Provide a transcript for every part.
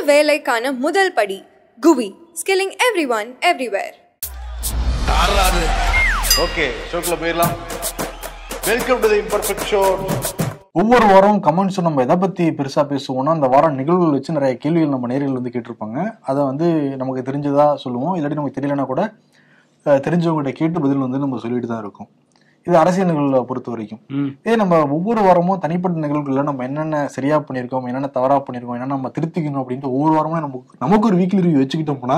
வேலைக்கான முதல் படி குவி, ஸ்கில்லிங் எவ்ரிஒன் எவ்ரிவேர். ஓகே, ஷோக்குள்ள போயிடலாம். Welcome to the imperfect show. ஒவ்வொரு வாரம் கமெண்ட்ஸ் நம்ம எதை பத்தி பெருசா பேசுவோம்னா, அந்த வாரம் நிகழ்வுகள் வச்சு நிறைய கேள்விகள் நம்ம நேரில் வந்து கேட்டிருப்பாங்க. அதை வந்து நமக்கு தெரிஞ்சதா சொல்லுவோம், இல்லாட்டி நமக்கு தெரியலனா கூட தெரிஞ்சவங்ககிட்ட கேட்டு பதில் வந்து நம்ம சொல்லிட்டு தான் இருக்கோம். இது அரசியல் நிகழ்வுகளை பொறுத்த வரைக்கும். நம்ம ஒவ்வொரு வாரமும் தனிப்பட்ட நிகழ்வுகள்ல நம்ம என்னென்ன சரியா பண்ணியிருக்கோம், என்னென்ன தவறா பண்ணிருக்கோம், என்னென்ன நம்ம திருத்திக்கணும் அப்படின்ட்டு ஒவ்வொரு வாரமும் நமக்கு ஒரு வீக்லி ரிவ்யூ வச்சுக்கிட்டோம்னா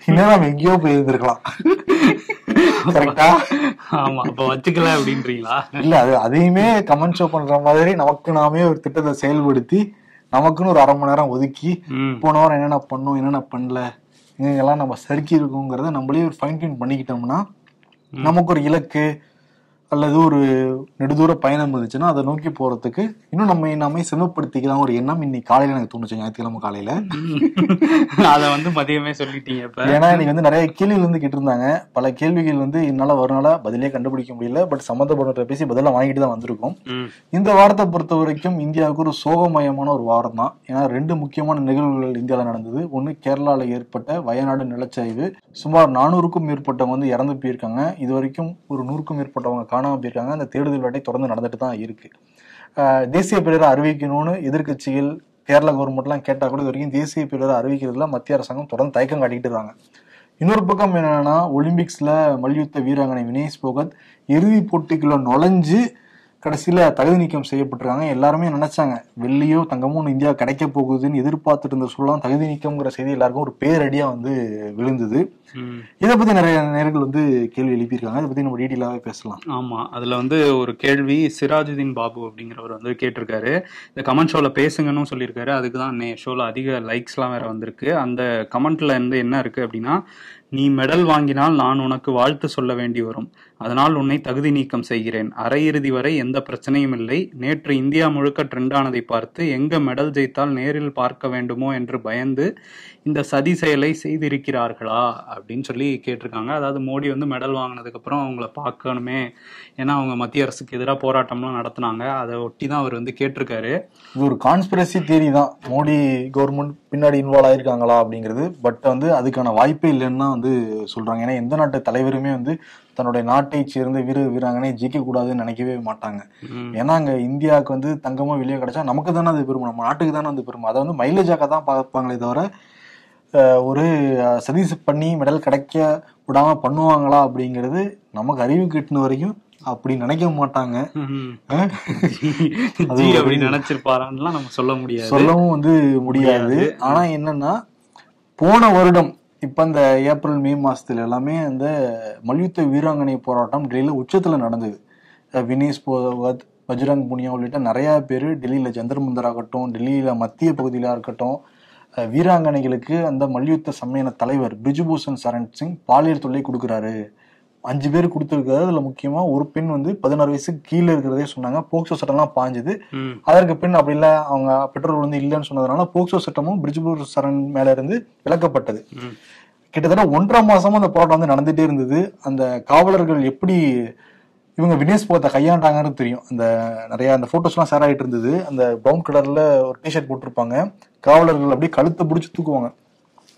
இன்னும் நம்ம எங்கேயோ போய் இருந்திருக்கலாம். கரெக்டா? ஆமா, அப்ப வச்சுக்கல அப்படின்றீங்களா? இல்ல, அதையுமே கமெண்ட் ஷோ பண்ற மாதிரி நமக்கு நாமே ஒரு திட்டத்தை செயல்படுத்தி நமக்குன்னு ஒரு 1/2 மணி நேரம் ஒதுக்கி போன வாரம் என்னென்ன பண்ணோம், என்னென்ன பண்ணல, எங்கெல்லாம் நம்ம சறுக்கி இருக்கோங்கிறத நம்மளே ஒரு ஃபைன் டியூன் பண்ணிக்கிட்டோம்னா நமக்கு ஒரு இலக்கு அல்லது ஒரு நெடுதூர பயணம் இருந்துச்சுன்னா அதை நோக்கி போறதுக்கு இன்னும் நம்ம செமப்படுத்திக்கலாம் ஒரு எண்ணம் இன்னைக்கு காலையில எனக்கு தோணுச்சு. ஞாயிற்றுக்கிழமை காலையில அதை வந்து மதியமே சொல்லிட்டீங்க. ஏன்னா இன்னைக்கு வந்து நிறைய கேள்விகள் வந்து கேட்டிருந்தாங்க. பல கேள்விகள் வந்து என்னால வரனால பதிலே கண்டுபிடிக்க முடியல. பட் சம்பந்தப்பட்ட பேசி பதில வாங்கிட்டு தான் வந்திருக்கோம். இந்த வாரத்தை பொறுத்த வரைக்கும் இந்தியாவுக்கு ஒரு சோகமயமான ஒரு வாரம் தான். ஏன்னா 2 முக்கியமான நிகழ்வுகள் இந்தியாவில் நடந்தது. ஒன்னு, கேரளால ஏற்பட்ட வயநாடு நிலச்சரிவு. சுமார் 400க்கும் மேற்பட்டவங்க வந்து இறந்து போயிருக்காங்க. இது வரைக்கும் ஒரு 100க்கும் மேற்பட்டவங்க காணாம போயிருக்காங்க. அந்த தேடுதல் வேட்டை தொடர்ந்து நடந்துட்டு தான் இருக்கு. தேசிய பேரிடரை அறிவிக்கணும்னு எதிர்கட்சிகள் கேரளா கவர்மெண்ட் எல்லாம் கேட்டா கூட இது வரைக்கும் தேசிய பேரிடரை அறிவிக்கிறதுல மத்திய அரசாங்கம் தொடர்ந்து தயக்கம் காட்டிட்டு இருக்காங்க. இன்னொரு பக்கம் என்னன்னா, ஒலிம்பிக்ஸ்ல மல்யுத்த வீராங்கனை வினேஷ் போகத் இறுதி போட்டிக்குள்ள நுழைஞ்சு கடைசியில தகுதி நீக்கம் செய்யப்பட்டிருக்காங்க. எல்லாருமே நினைச்சாங்க வெள்ளியோ தங்கமோ இந்தியா கிடைக்க போகுதுன்னு எதிர்பார்த்துட்டு இருந்த சொல்லலாம். தகுதி நீக்கம்ங்கிற செய்தி எல்லாருக்கும் ஒரு பேரடியா வந்து விழுந்தது. இதை பத்தி நிறைய நேர்கள் வந்து கேள்வி எழுப்பியிருக்காங்க. இதை பத்தி நம்ம டீட்டெயிலாவே பேசலாம். ஆமா, அதுல வந்து ஒரு கேள்வி சிராஜுதீன் பாபு அப்படிங்கிறவர் வந்து கேட்டிருக்காரு. இந்த கமெண்ட் ஷோல பேசுங்கன்னு சொல்லியிருக்காரு. அதுக்குதான் ஷோல அதிக லைக்ஸ் எல்லாம் வேற வந்திருக்கு. அந்த கமெண்ட்ல இருந்து என்ன இருக்கு அப்படின்னா, நீ மெடல் வாங்கினால் நான் உனக்கு வாழ்த்து சொல்ல வேண்டி வரும். அதனால் உன்னை தகுதி நீக்கம் செய்கிறேன். அரையிறுதி வரை எந்த பிரச்சனையும் இல்லை. நேற்று இந்தியா முழுக்க ட்ரெண்ட் ஆனதை பார்த்து எங்க மெடல் ஜெயித்தால் நேரில் பார்க்க வேண்டுமோ என்று பயந்து இந்த சதி செயலை செய்திருக்கிறார்களா அப்படின்னு சொல்லி கேட்டிருக்காங்க. அதாவது மோடி வந்து மெடல் வாங்கினதுக்கு அப்புறம் அவங்கள பார்க்கணுமே, ஏன்னா அவங்க மத்திய அரசுக்கு எதிராக போராட்டம்லாம் நடத்தினாங்க. அதை ஒட்டி தான் அவர் வந்து கேட்டிருக்காரு. இது ஒரு கான்ஸ்பிரசி தியரி தான், மோடி கவர்மெண்ட் பின்னாடி இன்வால்வ் ஆயிருக்காங்களா அப்படிங்கிறது. பட் வந்து அதுக்கான வாய்ப்பே இல்லைன்னு தான் வந்து சொல்றாங்க. ஏன்னா எந்த நாட்டு தலைவருமே வந்து தன்னுடைய நாட்டை சேர்ந்த வீராங்கனை ஜெயிக்க கூடாதுன்னு நினைக்கவே மாட்டாங்க. ஏன்னா அங்க இந்தியாவுக்கு வந்து தங்கமோ வெளியே கிடைச்சா நமக்கு தானே அது பெருமை, நம்ம நாட்டுக்கு தானே அது பெருமை. அதை வந்து மைலேஜாக்க தான் பார்ப்பாங்களே தவிர ஒரு சதி பண்ணி மெடல் கிடைக்க விடாம பண்ணுவாங்களா அப்படிங்கிறது நமக்கு அறிவு கிட்டின வரைக்கும் அப்படி நினைக்க மாட்டாங்க. நினைச்சிருப்பாரான்லாம் நம்ம சொல்லவும் வந்து முடியாது. ஆனா என்னன்னா, போன வருடம் இப்ப இந்த ஏப்ரல் மே மாசத்துல எல்லாமே அந்த மல்யுத்த வீராங்கனை போராட்டம் டெல்லியில உச்சத்துல நடந்தது. வினேஷ் போகத், பஜ்ரங் புனியா உள்ளிட்ட நிறைய பேரு டெல்லியில ஜந்தர் மந்தர் ஆகட்டும், டெல்லியில மத்திய பகுதியில இருக்கட்டும், வீராங்கனைகளுக்கு அந்த மல்யுத்த சம்மேளன தலைவர் பிரிஜ்பூஷன் சரண் சிங் பாலியல் தொல்லை கொடுக்குறாரு. 5 பேர் கொடுத்துருக்காரு. அதுல முக்கியமா ஒரு பெண் வந்து 16 வயசுக்கு கீழே இருக்கிறதே சொன்னாங்க. போக்சோ சட்டம் எல்லாம் பாஞ்சுது. அதற்கு பெண் அப்படி இல்ல, அவங்க பெற்றோர்கள் வந்து இல்லைன்னு சொன்னதுனால போக்சோ சட்டமும் பிரிஜ்பூஷன் சரண் மேல இருந்து விலக்கப்பட்டது. கிட்டத்தட்ட 1.5 மாசமா அந்த போராட்டம் வந்து நடந்துட்டே இருந்தது. அந்த காவலர்கள் எப்படி இவங்க வினேஷ் போகத்தை கையாண்டாங்கன்னு தெரியும். அந்த நிறைய அந்த போட்டோஸ் எல்லாம் ஷேர் ஆகிட்டு இருந்தது. அந்த பிரவுன் கலர்ல ஒரு டிஷர்ட் போட்டிருப்பாங்க, காவலர்கள் அப்படியே கழுத்தை பிடிச்சி தூக்குவாங்க.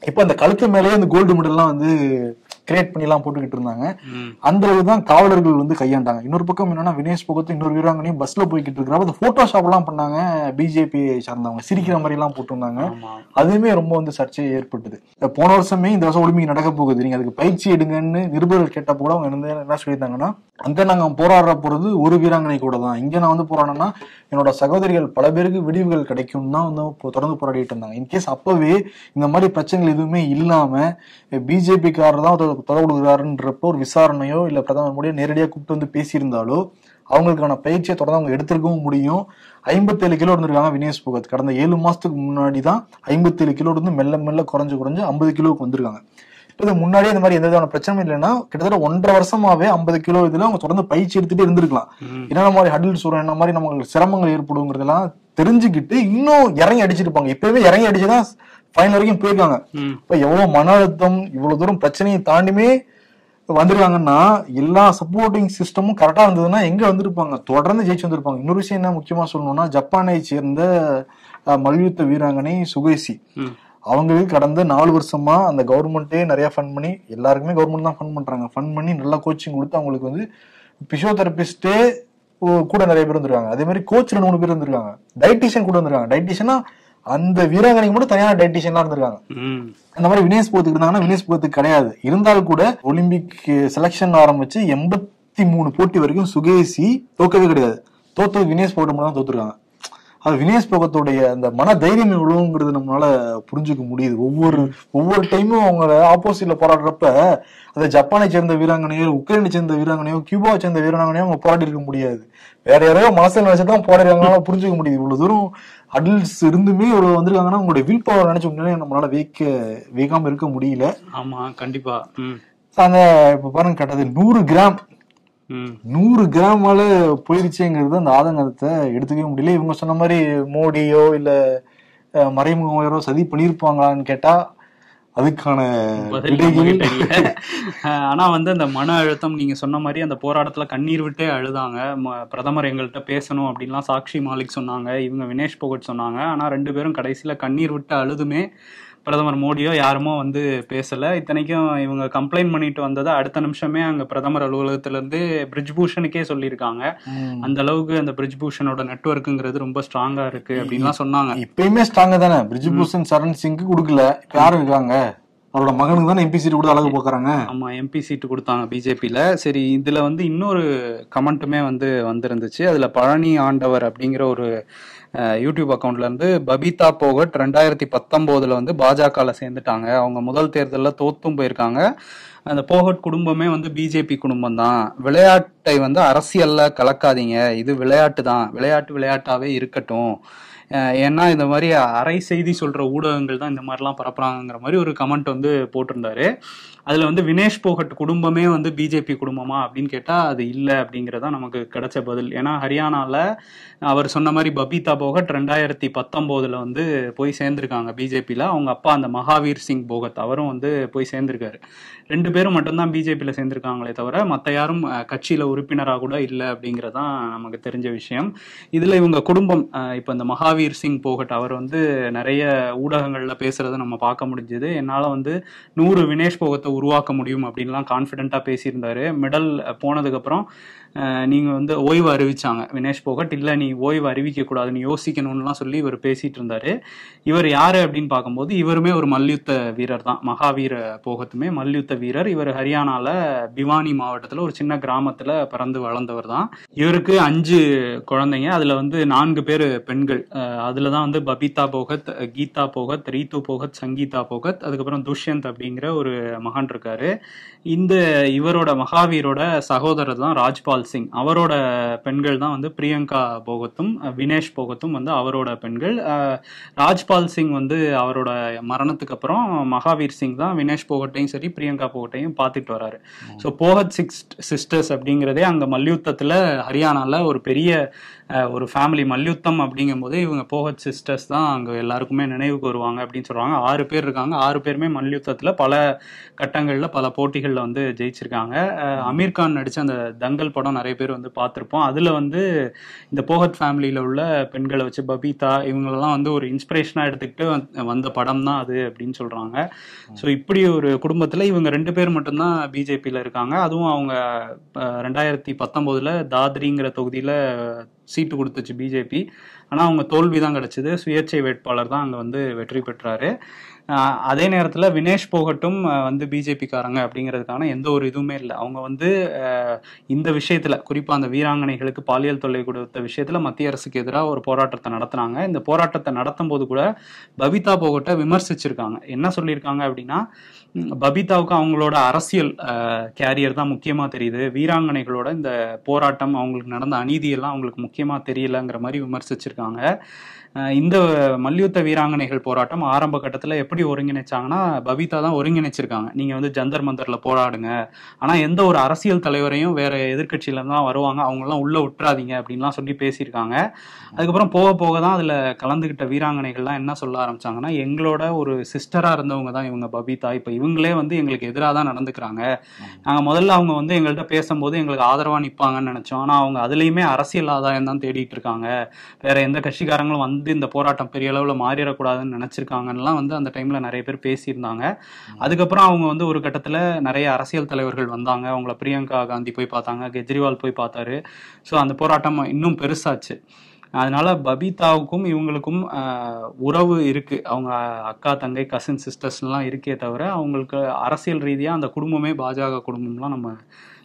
இப்ப அந்த கழுத்து மேலேயே அந்த கோல்டு மெடல் எல்லாம் வந்து கிரியேட் பண்ணி எல்லாம் போட்டுக்கிட்டு இருந்தாங்க. அந்த அளவுதான் காவலர்கள் வந்து கையாண்டாங்க. இன்னொரு பக்கம் என்னன்னா, வினேஷ் போகத்து இன்னொரு வீராங்கனையும் பஸ்ல போய்கிட்டு இருக்கிறப்ப அந்த போட்டோஷாப் எல்லாம் பண்ணாங்க. பிஜேபி சார்ந்தவங்க சிரிக்கிற மாதிரி எல்லாம் போட்டிருந்தாங்க. அதுவுமே ரொம்ப வந்து சர்ச்சையை ஏற்பட்டது. போன வருஷமே இந்த வருஷம் ஒலிம்பிக் நடக்க போகுது, நீங்க அதுக்கு பயிற்சி எடுங்கன்னு நிருபர்கள் கேட்ட கூட அவங்க என்ன சொல்லியிருந்தாங்கன்னா, அங்க நாங்க போராடுற போறது ஒரு வீராங்கனை கூட தான், இங்க நான் வந்து போராடினா என்னோட சகோதரிகள் பல பேருக்கு விடிவுகள் கிடைக்கும் தான் வந்து தொடர்ந்து போராடிட்டு இருந்தாங்க. இன்கேஸ் அப்பவே இந்த மாதிரி பிரச்சனைகள் எதுவுமே இல்லாம பிஜேபி காரர் தான் தொடர்பு கொடுக்குறாருன்றப்போ ஒரு விசாரணையோ இல்ல பிரதமர் மோடியோ நேரடியாக கூப்பிட்டு வந்து பேசியிருந்தாலோ அவங்களுக்கான பயிற்சியை தொடர்ந்து அவங்க எடுத்திருக்கவும் முடியும். 57 கிலோ இருந்திருக்காங்க வினேஷ் போகத். கடந்த 7 மாசத்துக்கு முன்னாடி தான் 57 கிலோ இருந்து மெல்ல மெல்ல குறைஞ்சு 50 கிலோவுக்கு வந்திருக்காங்க. இது முன்னாடியே இந்த மாதிரி எந்த விதமான பிரச்சனை இல்லைன்னா கிட்டத்தட்ட 1.5 வருஷமாவே 50 கிலோ இதுல அவங்க தொடர்ந்து பயிற்சி எடுத்துட்டு இருந்திருக்கலாம். என்னென்ன மாதிரி ஹடில் சூரம் என்ன மாதிரி நமக்கு சிரமங்கள் ஏற்படுங்கிறதெல்லாம் தெரிஞ்சுக்கிட்டு இன்னும் இறங்கி அடிச்சிருப்பாங்க. இப்பவே இறங்கி அடிச்சுதான் ஃபைனல் வரைக்கும் போயிருக்காங்க. இப்ப எவ்வளவு மன அழுத்தம், இவ்வளவு தூரம் பிரச்சனையை தாண்டியுமே வந்திருக்காங்கன்னா எல்லா சப்போர்ட்டிங் சிஸ்டமும் கரெக்டா இருந்ததுன்னா எங்க வந்திருப்பாங்க, தொடர்ந்து ஜெயிச்சு வந்திருப்பாங்க. இன்னொரு விஷயம் என்ன முக்கியமா சொல்லணும்னா, ஜப்பானை சேர்ந்த மல்யுத்த வீராங்கனை சுகேசி, அவங்களுக்கு கடந்த 4 வருஷமா அந்த கவர்மெண்ட்டே நிறைய ஃபண்ட் பண்ணி, எல்லாருக்குமே கவர்மெண்ட் தான் ஃபண்ட் பண்றாங்க, ஃபண்ட் பண்ணி நல்லா கோச்சிங் கொடுத்து அவங்களுக்கு வந்து பிசியோதெரபிஸ்டே கூட நிறைய பேர் வந்திருக்காங்க. அதே மாதிரி கோச் 2-3 பேர் வந்திருக்காங்க, டைட்டிஷியன் கூட வந்திருக்காங்க. டைட்டிஷியனா அந்த வீராங்கனைக்கு மட்டும் தனியான டைட்டிஷியன்லாம் இருந்திருக்காங்க. அந்த மாதிரி வினேஷ் போகத்துக்கு இருந்தாங்கன்னா வினேஷ் போகத்துக்கு கிடையாது. இருந்தாலும் கூட ஒலிம்பிக் செலக்ஷன் ஆரம்பிச்சு 83 போட்டி வரைக்கும் சுகேசி தோக்கவே கிடையாது. தோத்தது வினேஷ் போகட் மட்டும் தான் தோத்துருக்காங்க. அது வினேஷ் போகத்துடைய அந்த மன தைரியம் எவ்வளவுங்கிறது நம்மளால புரிஞ்சுக்க முடியுது. ஒவ்வொரு டைமும் அவங்க ஆப்போசிட்ல போராடுறப்ப அந்த ஜப்பானை சேர்ந்த வீராங்கனையோ, உக்ரைனை சேர்ந்த வீராங்கனையோ, கியூபாவை சேர்ந்த வீராங்கனையோ அவங்க போராடி இருக்க முடியாது. வேற யாரையோ மனசில் நினைச்சுதான் போராடுறாங்கனால புரிஞ்சுக்க முடியுது. இவ்வளவு தூரம் அடல்ட்ஸ் இருந்துமே இவ்வளவு வந்திருக்காங்கன்னா உங்களுடைய வில் பவர் நினைச்ச முன்னாடி நம்மளால வைக்காம இருக்க முடியல. ஆமா, கண்டிப்பா. அந்த இப்ப பாருங்க, கட்டது 100 கிராம் 100 கிராமால போயிருச்சுங்கிறது அந்த ஆதங்கத்தை எடுத்துக்கவே முடியல. இவங்க சொன்ன மாதிரி மோடியோ இல்ல மறைமுகமோ சதி பண்ணிருப்பாங்களான்னு கேட்டா அதுக்கான விடைகள். ஆனா வந்து அந்த மன அழுத்தம், நீங்க சொன்ன மாதிரி அந்த போராட்டத்துல கண்ணீர் விட்டே அழுதாங்க. பிரதமர் எங்கள்கிட்ட பேசணும் அப்படின்லாம் சாக்ஷி மாலிக் சொன்னாங்க, இவங்க வினேஷ் போகட் சொன்னாங்க. ஆனா 2 பேரும் கடைசியில கண்ணீர் விட்டு அழுதுமே பிரதமர் மோடியோ யாருமோ வந்து பேசல. இத்தனைக்கும் இவங்க கம்ப்ளைண்ட் பண்ணிட்டு வந்ததை அடுத்த நிமிஷமே அங்க பிரதமர் அலுவலகத்துல இருந்து பிரிஜ்பூஷனுக்கே சொல்லியிருக்காங்க. அந்த அளவுக்கு அந்த பிரிஜ்பூஷனோட நெட்வொர்க்குங்கிறது ரொம்ப ஸ்ட்ராங்கா இருக்கு அப்படின்லாம் சொன்னாங்க. இப்பயுமே ஸ்ட்ராங்கா தானே. பிரிஜ்பூஷன் சரண் சிங்க்கு கொடுக்கல, யாரும் இருக்காங்க, அவரோட மகனுக்கு தானே எம்பி சீட்டு கூட அழகு போக்குறாங்க. ஆமா, எம்பி சீட்டு கொடுத்தாங்க பிஜேபியில. சரி, இதுல வந்து இன்னொரு கமெண்ட்டுமே வந்து வந்திருந்துச்சு. அதுல பழனி ஆண்டவர் அப்படிங்கிற ஒரு யூடியூப் அக்கௌண்ட்ல இருந்து பபிதா போகட் 2019 வந்து பாஜகல சேர்ந்துட்டாங்க. அவங்க முதல் தேர்தலில் தோத்தும் போயிருக்காங்க. அந்த போகட் குடும்பமே வந்து பிஜேபி குடும்பம் தான். விளையாட்டை வந்து அரசியல்ல கலக்காதீங்க, இது விளையாட்டு தான், விளையாட்டாவே இருக்கட்டும். ஏன்னா இந்த மாதிரி அரை செய்தி சொல்ற ஊடகங்கள் தான் இந்த மாதிரிலாம் பரப்புறாங்கிற மாதிரி ஒரு கமெண்ட் வந்து போட்டிருந்தாரு. அதுல வந்து வினேஷ் போகட் குடும்பமே வந்து பிஜேபி குடும்பமா அப்படின்னு கேட்டா அது இல்லை அப்படிங்கறதா நமக்கு கிடைச்ச பதில். ஏன்னா ஹரியானால அவர் சொன்ன மாதிரி பபிதா போகட் 2019 வந்து போய் சேர்ந்திருக்காங்க பிஜேபியில. அவங்க அப்பா அந்த மகாவீர் சிங் போகத் அவரும் வந்து போய் சேர்ந்திருக்காரு. 2 பேரும் மட்டும்தான் பிஜேபியில சேர்ந்திருக்காங்களே தவிர மற்ற யாரும் கட்சியில உறுப்பினராக கூட இல்லை அப்படிங்கறதான் நமக்கு தெரிஞ்ச விஷயம். இதுல இவங்க குடும்பம் இப்ப இந்த மகாவீர் சிங் போகட் அவர் வந்து நிறைய ஊடகங்கள்ல பேசுறதை நம்ம பார்க்க முடிஞ்சது. என்னால வந்து 100 வினேஷ் போகத்தை உருவாக்க முடியும் அப்படின்லாம் கான்ஃபிடென்ட்டா பேசியிருந்தாரு. மெடல் போனதுக்கு அப்புறம் நீங்க வந்து ஓய்வு அறிவிச்சாங்க வினேஷ் போகட். இல்ல, நீ ஓய்வு அறிவிக்க கூடாது, நீ யோசிக்கணும்லாம் சொல்லி இவர் பேசிட்டு இருந்தாரு. இவர் யாரு அப்படின்னு பார்க்கும்போது இவருமே ஒரு மல்யுத்த வீரர் தான். மகாவீர போகத்துமே மல்யுத்த வீரர். இவர் ஹரியானால பிவானி மாவட்டத்துல ஒரு சின்ன கிராமத்துல பிறந்து வளர்ந்தவர் தான். இவருக்கு 5 குழந்தைங்க, அதுல வந்து 4 பேர் பெண்கள். அதுலதான் வந்து பபிதா போகத், கீதா போகத், ரீத்து போகத், சங்கீதா போகத், அதுக்கப்புறம் துஷ்யந்த் அப்படிங்கிற ஒரு மகன் இருக்காரு. இவரோட மகாவீரோட சகோதரர் தான் ராஜ்பால் சிங். அவரோட பெண்கள் தான் வந்து பிரியங்கா போகத்தும் வினேஷ் போகத்தும் வந்து அவரோட பெண்கள். ராஜ்பால் சிங் வந்து அவரோட மரணத்துக்கு அப்புறம் மகாவீர் சிங் தான் வினேஷ் போகட்டையும் சரி பிரியங்கா போகட்டையும் பார்த்துட்டு வராரு. ஸோ போகத் சிஸ்டர்ஸ் அப்படிங்கிறதே அங்க மல்யுத்தத்துல ஹரியானால ஒரு பெரிய ஒரு ஃபேமிலி. மல்யுத்தம் அப்படிங்கும் போதே இவங்க போகத் சிஸ்டர்ஸ் தான் அங்க எல்லாருக்குமே நினைவுக்கு வருவாங்க அப்படின்னு சொல்றாங்க. 6 பேர் இருக்காங்க. 6 பேருமே மல்யுத்தத்துல பல கட்டங்கள்ல பல போட்டிகள்ல வந்து ஜெயிச்சிருக்காங்க. அமீர் கான் நடிச்ச அந்த தங்கல் படம் நிறைய பேர் வந்து பார்த்திருப்போம். அதுல வந்து இந்த போகத் ஃபேமிலியில உள்ள பெண்களை வச்சு பபிதா இவங்களெல்லாம் வந்து ஒரு இன்ஸ்பிரேஷனா எடுத்துக்கிட்டு வந்த படம் தான் அது அப்படின்னு சொல்றாங்க. ஸோ இப்படி ஒரு குடும்பத்துல இவங்க 2 பேர் மட்டும்தான் பிஜேபியில இருக்காங்க. அதுவும் அவங்க 2019 தாத்ரிங்கிற தொகுதியில சீட்டு கொடுத்துச்சு பிஜேபி. ஆனா அவங்க தோல்வி தான் கிடைச்சது. சுயேட்சை வேட்பாளர் தான் அங்க வந்து வெற்றி பெற்றாரு. அதே நேரத்துல வினேஷ் போகட்டும் வந்து பிஜேபிக்காரங்க அப்படிங்கிறதுக்கான எந்த ஒரு இதுவுமே இல்லை. அவங்க வந்து இந்த விஷயத்துல குறிப்பா அந்த வீராங்கனைகளுக்கு பாலியல் தொல்லை கொடுத்த விஷயத்துல மத்திய அரசுக்கு எதிராக ஒரு போராட்டத்தை நடத்தினாங்க. இந்த போராட்டத்தை நடத்தும் போது கூட பபிதா போகட்டை விமர்சிச்சிருக்காங்க. என்ன சொல்லியிருக்காங்க அப்படின்னா, பபிதாவுக்கு அவங்களோட அரசியல் கேரியர் தான் முக்கியமா தெரியுது, வீராங்கனைகளோட இந்த போராட்டம் அவங்களுக்கு நடந்த அநீதியெல்லாம் அவங்களுக்கு முக்கியமா தெரியலங்கிற மாதிரி விமர்சிச்சிருக்காங்க. இந்த மல்யுத்த வீராங்கனைகள் போராட்டம் ஆரம்ப கட்டத்துல எப்படி ஒருங்கிணைச்சாங்கன்னா பபிதா தான் ஒருங்கிணைச்சிருக்காங்க. நீங்க வந்து ஜந்தர் மந்தர்ல போராடுங்க, ஆனா எந்த ஒரு அரசியல் தலைவரையும் வேற எதிர்கட்சியில தான் வருவாங்க, அவங்க எல்லாம் உள்ள விட்டுறாதீங்க அப்படின்லாம் சொல்லி பேசியிருக்காங்க. அதுக்கப்புறம் போக போக தான் அதுல கலந்துகிட்ட வீராங்கனைகள்லாம் என்ன சொல்ல ஆரம்பிச்சாங்கன்னா, எங்களோட ஒரு சிஸ்டரா இருந்தவங்க தான் இவங்க பபிதா, இப்ப இவங்களே வந்து எங்களுக்கு எதிராக தான் நடந்துக்கிறாங்க. நாங்க முதல்ல அவங்க வந்து எங்கள்கிட்ட பேசும்போது எங்களுக்கு ஆதரவா நிப்பாங்கன்னு நினைச்சோம், ஆனா அவங்க அதுலயுமே அரசியல் ஆதாயம் தான் தேடிட்டு இருக்காங்க, வேற எந்த கட்சிக்காரங்களும் வந்து இந்த போராட்டம் பெரிய அளவில் மாறிடக்கூடாதுன்னு நினைச்சிருக்காங்கலாம் வந்து அந்த டைம்ல நிறைய பேர் பேசியிருந்தாங்க. அதுக்கப்புறம் அவங்க வந்து ஒரு கட்டத்தில் நிறைய அரசியல் தலைவர்கள் வந்தாங்க. அவங்கள பிரியங்கா காந்தி போய் பார்த்தாங்க, கெஜ்ரிவால் போய் பார்த்தாரு. ஸோ அந்த போராட்டம் இன்னும் பெருசாச்சு. அதனால பபிதாவுக்கும் இவங்களுக்கும் உறவு இருக்கு, அவங்க அக்கா தங்கை கசின் சிஸ்டர்ஸ்லாம் இருக்கே தவிர அவங்களுக்கு அரசியல் ரீதியா அந்த குடும்பமே பாஜக குடும்பம்லாம் நம்ம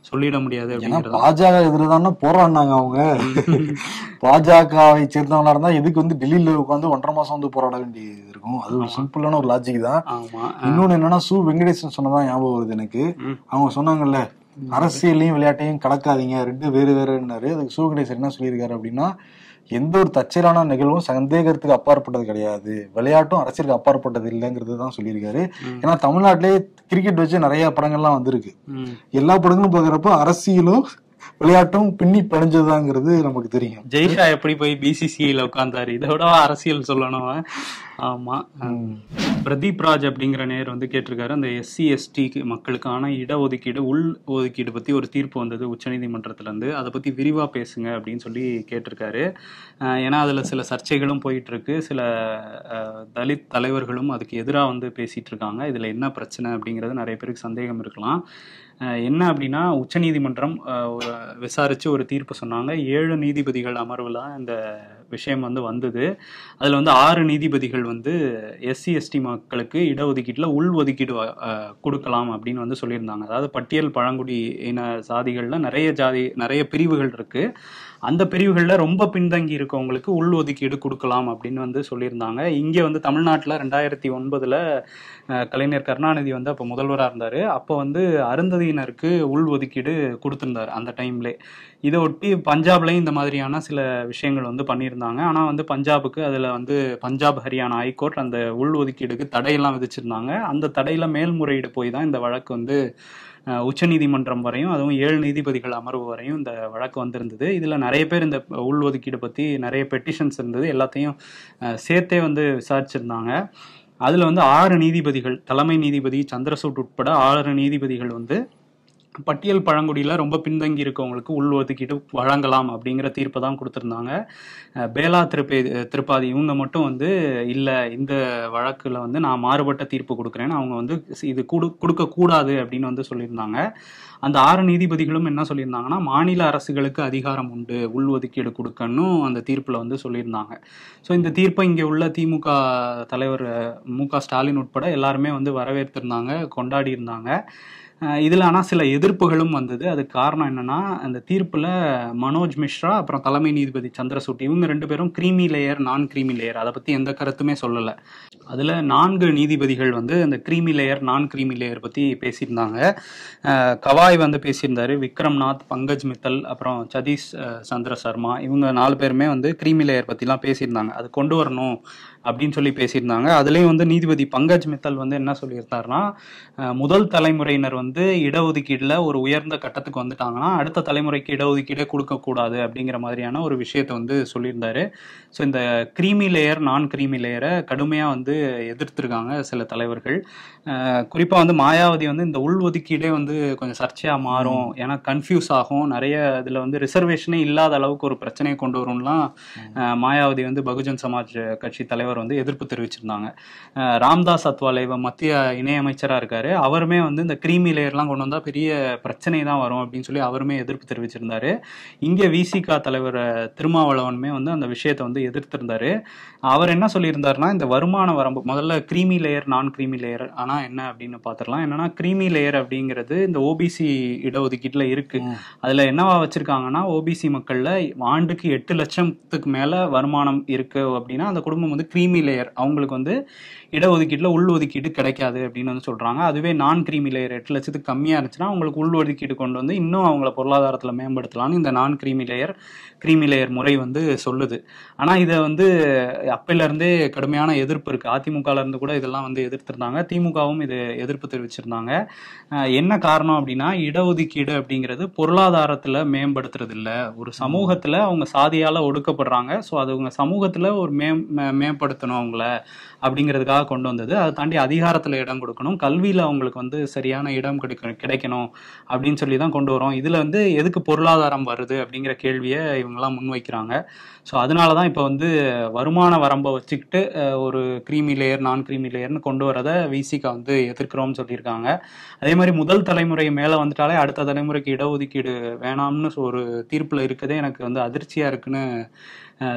சொல்லிட முடியாது. பாஜக எதிர்தானே போராடினாங்க அவங்க. பாஜகவை சேர்ந்தவங்களா இருந்தா எதுக்கு வந்து டெல்லியில உட்காந்து 1.5 மாசம் வந்து போராட வேண்டியது இருக்கும்? அது ஒரு சிம்பிளான ஒரு லாஜிக் தான். இன்னொன்னு என்னன்னா, சு வெங்கடேசன் சொன்னதான் ஞாபகம் வருது எனக்கு. அவங்க சொன்னாங்கல்ல, அரசியலையும் விளையாட்டையும் கலக்காதீங்க, 2 வேறு வேறுன்னாரு. அதுக்கு சு வெங்கடேசன் என்ன சொல்லியிருக்காரு அப்படின்னா, எந்த ஒரு தற்செயலான நிகழ்வும் சந்தேகத்துக்கு அப்பாற்பட்டது கிடையாது, விளையாட்டும் அரசியலுக்கு அப்பாற்பட்டது இல்லைங்கிறது தான் சொல்லியிருக்காரு. ஏன்னா தமிழ்நாட்டிலே கிரிக்கெட் வச்சு நிறைய படங்கள்லாம் வந்திருக்கு. எல்லா படங்களும் பாக்குறப்ப அரசியலும் விளையாட்டும் பின்னி பிணைஞ்சதுதாங்கிறது நமக்கு தெரியும். ஜெய்ஷா எப்படி போய் பிசிசிஐல உட்கார்ந்தாரு, இதோட அரசியல் சொல்லணும். ஆமா, பிரதீப் ராஜ் அப்படிங்கிற நேர் வந்து கேட்டிருக்காரு, அந்த SC ST மக்களுக்கான இடஒதுக்கீடு உள் ஒதுக்கீடு பத்தி ஒரு தீர்ப்பு வந்தது உச்சநீதிமன்றத்துல இருந்து, அதை பத்தி விரிவா பேசுங்க அப்படின்னு சொல்லி கேட்டிருக்காரு. ஏன்னா அதுல சில சர்ச்சைகளும் போயிட்டு இருக்கு, சில தலித் தலைவர்களும் அதுக்கு எதிராக வந்து பேசிட்டு இருக்காங்க. இதுல என்ன பிரச்சனை அப்படிங்கிறது நிறைய பேருக்கு சந்தேகம் இருக்கலாம். என்ன அப்படின்னா, உச்சநீதிமன்றம் விசாரிச்சு ஒரு தீர்ப்பு சொன்னாங்க. 7 நீதிபதிகள் அமர்வுல இந்த விஷயம் வந்து வந்தது. அதுல வந்து 6 நீதிபதிகள் வந்து SC ST மக்களுக்கு இடஒதுக்கீட்டுல உள் ஒதுக்கீடு கொடுக்கலாம் அப்படின்னு வந்து சொல்லியிருந்தாங்க. அதாவது பட்டியல் பழங்குடி இன சாதிகள்ல நிறைய பிரிவுகள் இருக்கு. அந்த பிரிவுகள்ல ரொம்ப பின்தங்கி இருக்கவங்களுக்கு உள் ஒதுக்கீடு கொடுக்கலாம் அப்படின்னு வந்து சொல்லியிருந்தாங்க. இங்க வந்து தமிழ்நாட்டுல 2009 கலைஞர் கருணாநிதி வந்து அப்போ முதல்வராக இருந்தாரு. அப்போ வந்து அருந்ததியினருக்கு உள் ஒதுக்கீடு கொடுத்திருந்தாரு அந்த டைம்லே. இதை ஒட்டி பஞ்சாப்லயும் இந்த மாதிரியான சில விஷயங்கள் வந்து பண்ணியிருந்தாங்க. ஆனா வந்து பஞ்சாபுக்கு அதுல வந்து பஞ்சாப் ஹரியானா ஹைகோர்ட் அந்த உள் ஒதுக்கீடுக்கு தடையெல்லாம் விதிச்சிருந்தாங்க. அந்த தடையில மேல்முறையீடு போய் தான் இந்த வழக்கு வந்து உச்சநீதிமன்றம் வரையும், அதுவும் 7 நீதிபதிகள் அமர்வு வரையும் இந்த வழக்கு வந்திருந்தது. இதுல நிறைய பேர் இந்த உள்ஒதுக்கீடு பத்தி நிறைய பெட்டிஷன்ஸ் இருந்தது, எல்லாத்தையும் சேர்த்தே வந்து விசாரிச்சிருந்தாங்க. அதுல வந்து 6 நீதிபதிகள், தலைமை நீதிபதி சந்திரசூட் உட்பட 6 நீதிபதிகள் வந்து பட்டியல் பழங்குடியில ரொம்ப பின்தங்கி இருக்கவங்களுக்கு உள் ஒதுக்கீடு வழங்கலாம் அப்படிங்கிற தீர்ப்பை தான் கொடுத்திருந்தாங்க. பேலா திரிபாதி இவங்க மட்டும் வந்து இல்ல, இந்த வழக்குல வந்து நான் மாறுபட்ட தீர்ப்பு கொடுக்குறேன்னு அவங்க வந்து இது கொடுக்க கூடாது அப்படின்னு வந்து சொல்லியிருந்தாங்க. அந்த 6 நீதிபதிகளும் என்ன சொல்லியிருந்தாங்கன்னா, மாநில அரசுகளுக்கு அதிகாரம் உண்டு உள் ஒதுக்கீடு கொடுக்கணும் அந்த தீர்ப்புல வந்து சொல்லியிருந்தாங்க. ஸோ இந்த தீர்ப்பை இங்கே உள்ள திமுக தலைவர் மு.க. ஸ்டாலின் உட்பட எல்லாருமே வந்து வரவேற்றிருந்தாங்க, கொண்டாடி இருந்தாங்க. இதில் ஆனால் சில எதிர்ப்புகளும் வந்தது. அதுக்கு காரணம் என்னன்னா, அந்த தீர்ப்பில் மனோஜ் மிஸ்ரா அப்புறம் தலைமை நீதிபதி சந்திரசூட் இவங்க 2 பேரும் கிரீமி லேயர் நான் கிரீமி லேயர் அதை பற்றி எந்த கருத்துமே சொல்லலை. அதில் 4 நீதிபதிகள் வந்து அந்த கிரீமி லேயர் நான் கிரீமி லேயர் பற்றி பேசியிருந்தாங்க. கவாய் வந்து பேசியிருந்தாரு, விக்ரம்நாத், பங்கஜ் மித்தல், அப்புறம் சதீஷ் சந்திர சர்மா இவங்க 4 பேருமே வந்து கிரீமி லேயர் பற்றிலாம் பேசியிருந்தாங்க. அது கொண்டு வரணும் அப்படின்னு சொல்லி பேசியிருந்தாங்க. அதுலேயும் வந்து நீதிபதி பங்கஜ் மித்தல் வந்து என்ன சொல்லியிருந்தாருன்னா, முதல் தலைமுறையினர் வந்து இடஒதுக்கீடுல ஒரு உயர்ந்த கட்டத்துக்கு வந்துட்டாங்கன்னா அடுத்த தலைமுறைக்கு இடஒதுக்கீடே கொடுக்கக்கூடாது அப்படிங்கிற மாதிரியான ஒரு விஷயத்தை வந்து சொல்லியிருந்தாரு. ஸோ இந்த கிரீமி லேயர் நான் கிரீமி லேயரை கடுமையாக வந்து எதிர்த்திருக்காங்க சில தலைவர்கள். குறிப்பாக வந்து மாயாவதி வந்து இந்த உள் ஒதுக்கீடே வந்து கொஞ்சம் சர்ச்சையாக மாறும், ஏன்னா கன்ஃபியூஸ் ஆகும், நிறைய இதில் வந்து ரிசர்வேஷனே இல்லாத அளவுக்கு ஒரு பிரச்சனையை கொண்டு வரும்லாம் மாயாவதி வந்து பகுஜன் சமாஜ் கட்சி தலைவர் வந்து எதிர்ப்பு தெரிவிச்சிருந்தாங்க. ராம்தாஸ் அத்வாலே மத்திய இணையமைச்சராக இருக்காரு, அவருமே வந்து இந்த கிரீமி லேயர்லாம் கொண்டு வந்தால் பெரிய பிரச்சனை தான் வரும் அப்படின்னு சொல்லி அவருமே எதிர்ப்பு தெரிவிச்சிருந்தாரு. இங்கே விசிகா தலைவர் திருமாவளவனுமே வந்து அந்த விஷயத்தை வந்து எதிர்த்திருந்தாரு. அவர் என்ன சொல்லியிருந்தாருன்னா, இந்த வருமான வரம்பு முதல்ல கிரீமி லேயர் நான் கிரீமி லேயர் ஆனால் என்ன அப்படின்னு பார்த்துடலாம். என்னன்னா, கிரீமி லேயர் அப்படிங்கிறது இந்த ஓபிசி இடஒதுக்கீட்டில் இருக்கு. அதில் என்னவா வச்சிருக்காங்கன்னா, ஓபிசி மக்களில் ஆண்டுக்கு 8 லட்சத்துக்கு மேலே வருமானம் இருக்கு அப்படின்னா அந்த குடும்பம் வந்து கிரீமி லேயர், அவங்களுக்கு வந்து இடஒதுக்கீட்டில் உள் ஒதுக்கீடு கிடைக்காது அப்படின்னு வந்து சொல்றாங்க. அதுவே நான் கிரீமி லேயர் 8 லட்சத்துக்கு கம்மியாக இருந்துச்சுன்னா அவங்களுக்கு உள் ஒதுக்கீடு கொண்டு வந்து இன்னும் அவங்கள பொருளாதாரத்தில் மேம்படுத்தலாம்னு இந்த நான் கிரீமி லேயர் முறை வந்து சொல்லுது. ஆனால் இதை வந்து அப்பையிலேருந்தே கடுமையான எதிர்ப்பு இருக்கு. அதிமுகல இருந்து கூட இதெல்லாம் வந்து எதிர்த்திருந்தாங்க, திமுகவும் இது எதிர்ப்பு தெரிவிச்சிருந்தாங்க. என்ன காரணம் அப்படின்னா, இடஒதுக்கீடு அப்படிங்கிறது பொருளாதாரத்தில் மேம்படுத்துறது இல்லை, ஒரு சமூகத்தில் அவங்க சாதியால் ஒடுக்கப்படுறாங்க, ஸோ அது அவங்க சமூகத்தில் ஒரு மேம்படுத்தணும் அவங்கள அப்படிங்கிறதுக்காக கொண்டு வந்தது. அதை தாண்டி அதிகாரத்தில் இடம் கொடுக்கணும், கல்வியில் அவங்களுக்கு வந்து சரியான இடம் இடம் கிடைக்கணும் அப்படின்னு சொல்லி தான் கொண்டு வரோம். இதுல வந்து எதுக்கு பொருளாதாரம் வருது அப்படிங்கிற கேள்வியை இவங்கெல்லாம் முன்வைக்கிறாங்க. ஸோ அதனால தான் இப்போ வந்து வருமான வரம்பை வச்சுக்கிட்டு ஒரு கிரீமி லேயர் நான் கிரீமி லேயர்னு கொண்டு வரதை விசிகா வந்து எதிர்க்கிறோம்னு சொல்லியிருக்காங்க. அதே மாதிரி முதல் தலைமுறை மேலே வந்துட்டாலே அடுத்த தலைமுறைக்கு இடஒதுக்கீடு வேணாம்னு ஒரு தீர்ப்பில் இருக்கதே எனக்கு வந்து அதிர்ச்சியாக இருக்குன்னு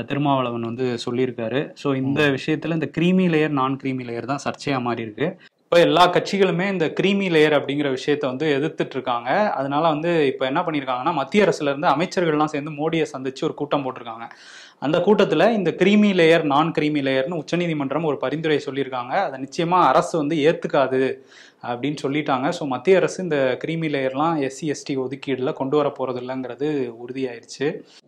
திருமாவளவன் வந்து சொல்லியிருக்காரு. ஸோ இந்த விஷயத்தில் இந்த கிரீமி லேயர் நான் கிரீமி லேயர் தான் சர்ச்சையாக மாறி இருக்கு. இப்போ எல்லா கட்சிகளுமே இந்த கிரீமி லேயர் அப்படிங்கிற விஷயத்த வந்து எதிர்த்துட்டு இருக்காங்க. அதனால வந்து இப்போ என்ன பண்ணியிருக்காங்கன்னா மத்திய அரசுல இருந்து அமைச்சர்கள்லாம் சேர்ந்து மோடியை சந்திச்சு ஒரு கூட்டம் போட்டிருக்காங்க. அந்த கூட்டத்தில் இந்த கிரீமி லேயர் நான் கிரீமி லேயர்னு உச்சநீதிமன்றம் ஒரு பரிந்துரை சொல்லியிருக்காங்க. அதை நிச்சயமா அரசு வந்து ஏத்துக்காது அப்படின்னு சொல்லிட்டாங்க. ஸோ மத்திய அரசு இந்த கிரீமி லேயர்லாம் SC ST ஒதுக்கீடுல கொண்டு வர போறது இல்லைங்கிறது உறுதியாயிருச்சு.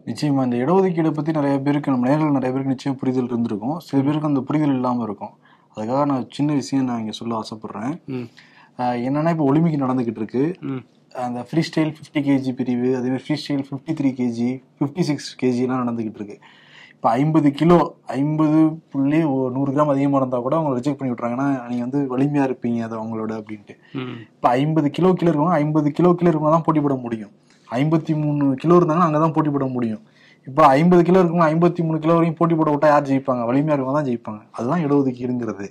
நிச்சயமா இந்த இடஒதுக்கீடை பத்தி நிறைய பேருக்கு நம்ம நேரில் நிறைய பேருக்கு நிச்சயம் புரிதல் இருந்திருக்கும். சில பேருக்கு அந்த புரிதல் இல்லாமல் இருக்கும். அதுக்காக நான் சின்ன விஷயம் நான் இங்க சொல்ல ஆசைப்படுறேன். என்னன்னா இப்போ ஒலிம்பிக் நடந்துகிட்டு இருக்கு. அந்த ஃப்ரீ ஸ்டைல் 50 kg பிரிவு, அதே மாதிரி ஃப்ரீ ஸ்டைல் 53 kg 56 kg எல்லாம் நடந்துகிட்டு இருக்கு. இப்போ 50 கிலோ 50.100 கிராம் அதிகமாக இருந்தா கூட அவங்க ரிஜெக்ட் பண்ணி விட்றாங்கன்னா நீங்க வந்து வலிமையா இருப்பீங்க அது அவங்களோட அப்படின்ட்டு. இப்போ 50 கிலோ கீழே இருக்கவங்க 50 கிலோ கீழே இருக்கவங்க தான் போட்டிப்பட முடியும். 53 கிலோ இருந்தாங்கன்னா அங்கதான் போட்டிப்பட முடியும். இப்போ 50 கிலோ இருக்கவங்க 53 கிலோ வரைக்கும் போட்டி போட விட்டா யார் ஜெயிப்பாங்க? வலிமையா இருக்கவங்க தான் ஜெயிப்பாங்க. அதுதான் இடஒதுக்கீடுங்கிறது.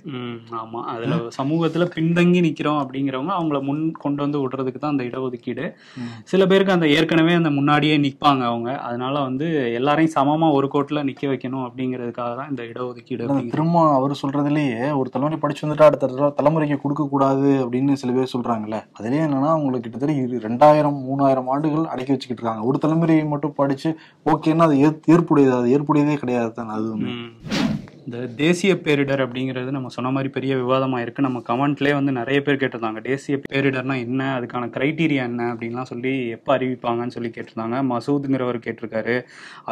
ஆமா, அதுல சமூகத்துல பின்தங்கி நிக்கிறோம் அப்படிங்கிறவங்க அவங்கள முன் கொண்டு வந்து விடுறதுக்கு தான் அந்த இடஒதுக்கீடு. சில பேருக்கு அந்த ஏற்கனவே அந்த முன்னாடியே நிற்பாங்க அவங்க, அதனால வந்து எல்லாரையும் சமமா ஒரு கோட்டில் நிக்க வைக்கணும் அப்படிங்கிறதுக்காக தான் இந்த இடஒதுக்கீடு. திரும்ப அவர் சொல்றதுலயே ஒரு தலைமுறை படிச்சு வந்துட்டா அடுத்த தலைமுறைக்கு கொடுக்க கூடாது அப்படின்னு சில பேர் சொல்றாங்கல்ல. அதுலயே என்னன்னா அவங்களுக்கு கிட்டத்தட்ட 2000-3000 ஆண்டுகள் அடக்கி வச்சுக்கிட்டு இருக்காங்க. ஒரு தலைமுறையை மட்டும் படிச்சு ஓகேன்னா அது ஏற்புடையதே கிடையாது தான். அது இந்த தேசிய பேரிடர் அப்படிங்கிறது நம்ம சொன்ன மாதிரி பெரிய விவாதமாக இருக்குது. நம்ம கமெண்ட்லேயே வந்து நிறைய பேர் கேட்டிருந்தாங்க தேசிய பேரிடர்னா என்ன, அதுக்கான கிரைட்டீரியா என்ன அப்படின்லாம் சொல்லி எப்போ அறிவிப்பாங்கன்னு சொல்லி கேட்டிருந்தாங்க. மசூதுங்கிறவர் கேட்டிருக்காரு,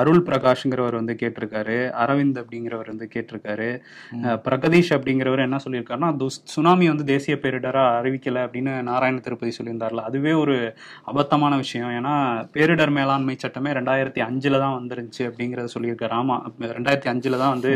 அருள் பிரகாஷ்ங்கிறவர் வந்து கேட்டிருக்காரு, அரவிந்த் அப்படிங்கிறவர் வந்து கேட்டிருக்காரு, பிரகதீஷ் அப்படிங்கிறவர் என்ன சொல்லியிருக்காருன்னா சுனாமி வந்து தேசிய பேரிடராக அறிவிக்கலை அப்படின்னு நாராயண திருப்பதி சொல்லியிருந்தார்ல, அதுவே ஒரு அபத்தமான விஷயம். ஏன்னா பேரிடர் மேலாண்மை சட்டமே 2005 தான் வந்துருந்துச்சு அப்படிங்கிறத சொல்லியிருக்காரு. ஆமாம், 2005 தான் வந்து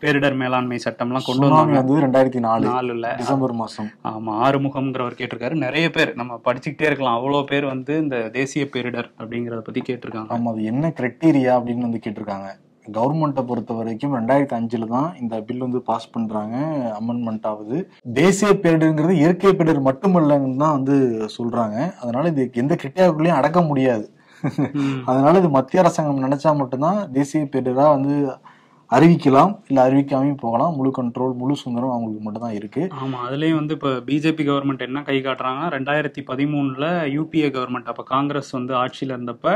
பேரிடர் மேலாண்மை சட்டம்லாம் கொண்டு வந்தாங்க. 2004 டிசம்பர் மாசம். ஆமா, ஆறுமுகம்ங்கிறவர் கேட்டிருக்காரு. நிறைய பேர் நம்ம படிச்சுக்கிட்டே இருக்கலாம், அவ்வளவு பேர் வந்து இந்த தேசிய பேரிடர் அப்படிங்கறத பத்தி கேட்டிருக்காங்க. ஆமா, அது என்ன கிரைட்டீரியா அப்படின்னு வந்து கேட்டிருக்காங்க. கவர்மெண்ட்டை பொறுத்த வரைக்கும் 2005 தான் இந்த பில் வந்து பாஸ் பண்றாங்க, அமெண்ட்மெண்ட் ஆகுது. தேசிய பேரிடர்ங்கிறது இயற்கை பேரிடர் மட்டுமல்லன்னு தான் வந்து சொல்றாங்க. அதனால இது எந்த கிரிட்டீரியாக்குள்ளேயும் அடக்க முடியாது. அதனால இது மத்திய அரசாங்கம் நினைச்சா மட்டும்தான் தேசிய பேரிடரா வந்து அறிவிக்கலாம், இல்ல அறிவிக்காம போகலாம். முழு கண்ட்ரோல் முழு சுதந்திரம் அவங்களுக்கு மட்டும் தான் இருக்கு. ஆமா, அதுலயும் வந்து இப்ப பிஜேபி கவர்மெண்ட் என்ன கை காட்டுறாங்கன்னா 2013 UPA கவர்மெண்ட், அப்ப காங்கிரஸ் வந்து ஆட்சியில இருந்தப்ப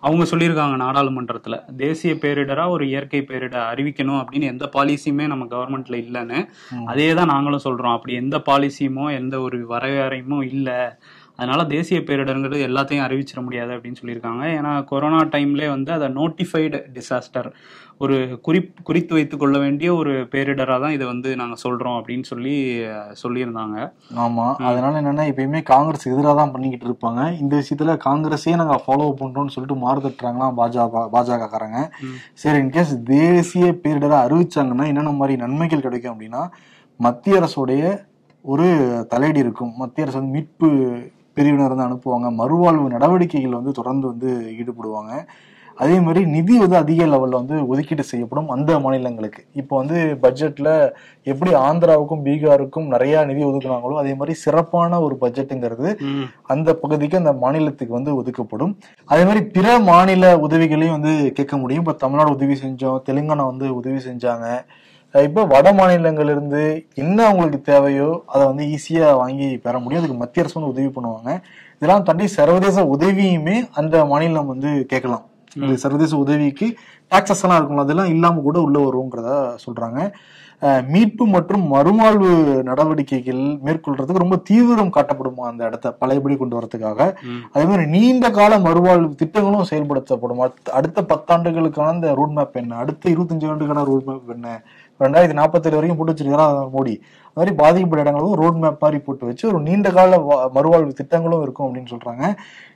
அவங்க சொல்லியிருக்காங்க நாடாளுமன்றத்துல தேசிய பேரிடரா ஒரு இயற்கை பேரிடர் அறிவிக்கணும் அப்படின்னு எந்த பாலிசியுமே நம்ம கவர்மெண்ட்ல இல்லைன்னு. அதே தான் நாங்களும் சொல்றோம், அப்படி எந்த பாலிசியுமோ எந்த ஒரு வரையறையுமோ இல்லை. அதனால தேசிய பேரிடருங்கிறது எல்லாத்தையும் அறிவிச்சிட முடியாது அப்படின்னு சொல்லியிருக்காங்க. ஏன்னா கொரோனா டைம்லேயே வந்து அதை நோட்டிஃபைடு டிசாஸ்டர், ஒரு குறித்து வைத்துக் கொள்ள வேண்டிய ஒரு பேரிடராக தான் இதை வந்து நாங்கள் சொல்றோம் அப்படின்னு சொல்லியிருந்தாங்க. ஆமா, அதனால என்னன்னா எப்பயுமே காங்கிரஸ் எதிராக தான் பண்ணிக்கிட்டு இருப்பாங்க. இந்த விஷயத்துல காங்கிரஸே நாங்கள் ஃபாலோ பண்றோம்னு சொல்லிட்டு மாறுதட்டுறாங்களாம் பாஜக காரங்க. சரி, இன்கேஸ் தேசிய பேரிடரை அறிவிச்சாங்கன்னா என்னென்ன மாதிரி நன்மைகள் கிடைக்கும் அப்படின்னா, மத்திய அரசுடைய ஒரு தலையீடு இருக்கும். மத்திய அரசு வந்து மீட்பு பிரிவினர் வந்து அனுப்புவாங்க, மறுவாழ்வு நடவடிக்கைகள் வந்து தொடர்ந்து வந்து ஈடுபடுவாங்க. அதே மாதிரி நிதி வந்து அதிக லெவல்ல வந்து ஒதுக்கீடு செய்யப்படும் அந்த மாநிலங்களுக்கு. இப்போ வந்து பட்ஜெட்ல எப்படி ஆந்திராவுக்கும் பீகாருக்கும் நிறைய நிதி ஒதுக்குனாங்களோ அதே மாதிரி சிறப்பான ஒரு பட்ஜெட்டுங்கிறது அந்த பகுதிக்கு அந்த மாநிலத்துக்கு வந்து ஒதுக்கப்படும். அதே மாதிரி பிற மாநில உதவிகளையும் வந்து கேட்க முடியும். இப்போ தமிழ்நாடு உதவி செஞ்சோம், தெலுங்கானா வந்து உதவி செஞ்சாங்க. இப்போ வட மாநிலங்கள்ல இருந்து என்ன அவங்களுக்கு தேவையோ அதை வந்து ஈஸியா வாங்கி பெற முடியும். அதுக்கு மத்திய அரசு வந்து உதவி பண்ணுவாங்க. இதெல்லாம் தாண்டி சர்வதேச உதவியுமே அந்த மாநிலம் வந்து கேட்கலாம். சர்வதேச உதவிக்கு டாக்ஸஸ் எல்லாம் இருக்கும், அதெல்லாம் இல்லாம கூட உள்ள வருங்கிறத சொல்றாங்க. மீட்பு மற்றும் மறுவாழ்வு நடவடிக்கைகள் மேற்கொள்றதுக்கு ரொம்ப தீவிரம் காட்டப்படுமா அந்த இடத்த பழையபடி கொண்டு வரதுக்காக. அதே மாதிரி நீண்ட கால மறுவாழ்வு திட்டங்களும் செயல்படுத்தப்படும். அடுத்த 10 ஆண்டுகளுக்கான இந்த ரோட் மேப் என்ன, அடுத்த 25 ஆண்டுக்கான ரோட் மேப் என்ன, 2047 வரைக்கும் போட்டு வச்சிருக்காரு மோடி. அது மாதிரி பாதிக்கப்பட்ட இடங்களும் ரோட் மேப் மாதிரி போட்டு வச்சு ஒரு நீண்ட கால மறுவாழ்வு திட்டங்களும் இருக்கும் அப்படின்னு சொல்றாங்க.